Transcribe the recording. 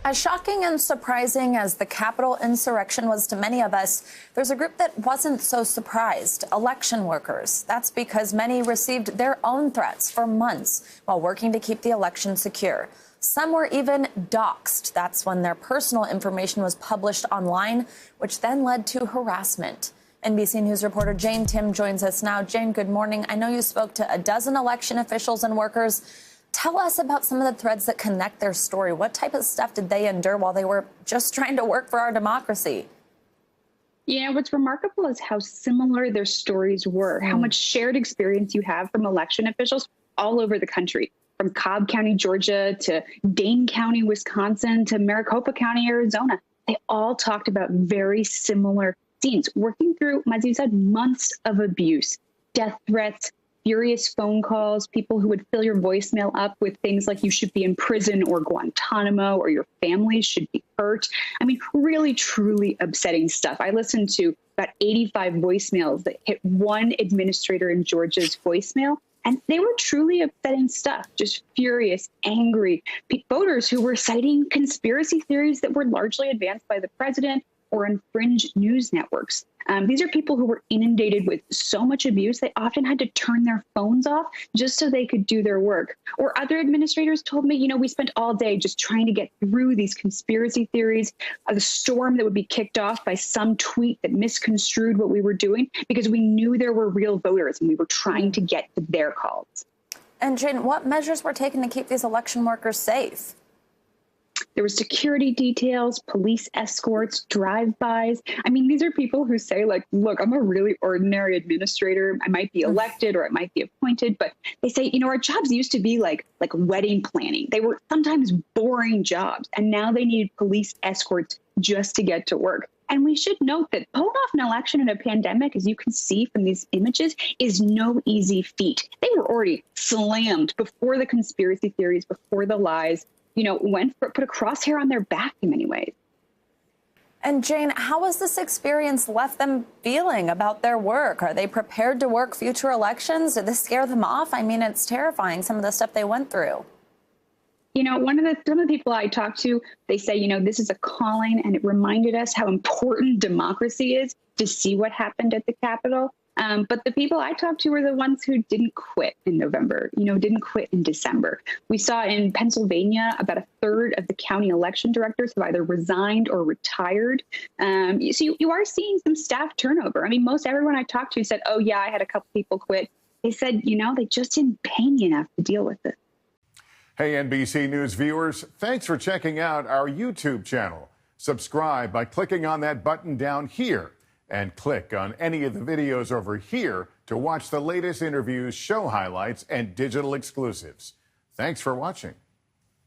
As shocking and surprising as the Capitol insurrection was to many of us, there's a group that wasn't so surprised: election workers. That's because many received their own threats for months while working to keep the election secure. Some were even doxxed. That's when their personal information was published online, which then led to harassment. NBC News reporter Jane Timm joins us now. Jane, good morning. I know you spoke to a dozen election officials and workers. Tell us about some of the threads that connect their story. What type of stuff did they endure while they were just trying to work for our democracy? Yeah, what's remarkable is how similar their stories were, how much shared experience you have from election officials all over the country, from Cobb County, Georgia, to Dane County, Wisconsin, to Maricopa County, Arizona. They all talked about very similar scenes, working through, as you said, months of abuse, death threats, furious phone calls, people who would fill your voicemail up with things like you should be in prison or Guantanamo or your family should be hurt. I mean, really, truly upsetting stuff. I listened to about 85 voicemails that hit one administrator in Georgia's voicemail, and they were truly upsetting stuff, just furious, angry voters who were citing conspiracy theories that were largely advanced by the president or in fringe news networks. These are people who were inundated with so much abuse, they often had to turn their phones off just so they could do their work. Or other administrators told me, we spent all day just trying to get through these conspiracy theories, the storm that would be kicked off by some tweet that misconstrued what we were doing, because we knew there were real voters and we were trying to get to their calls. And Jane, what measures were taken to keep these election workers safe? There were security details, police escorts, drive-bys. I mean, these are people who say, like, look, I'm a really ordinary administrator. I might be elected or I might be appointed, but they say, our jobs used to be like wedding planning. They were sometimes boring jobs, and now they need police escorts just to get to work. And we should note that pulling off an election in a pandemic, as you can see from these images, is no easy feat. They were already slammed before the conspiracy theories, before the lies. Put a crosshair on their back in many ways. And Jane, how has this experience left them feeling about their work? Are they prepared to work future elections? Did this scare them off? I mean, it's terrifying, some of the stuff they went through. Some of the people I talked to, they say, this is a calling, and it reminded us how important democracy is to see what happened at the Capitol. But the people I talked to were the ones who didn't quit in November, didn't quit in December. We saw in Pennsylvania about a third of the county election directors have either resigned or retired. So you are seeing some staff turnover. I mean, most everyone I talked to said, oh, yeah, I had a couple people quit. They said, they just didn't pay me enough to deal with it. Hey, NBC News viewers, thanks for checking out our YouTube channel. Subscribe by clicking on that button down here, and click on any of the videos over here to watch the latest interviews, show highlights, and digital exclusives. Thanks for watching.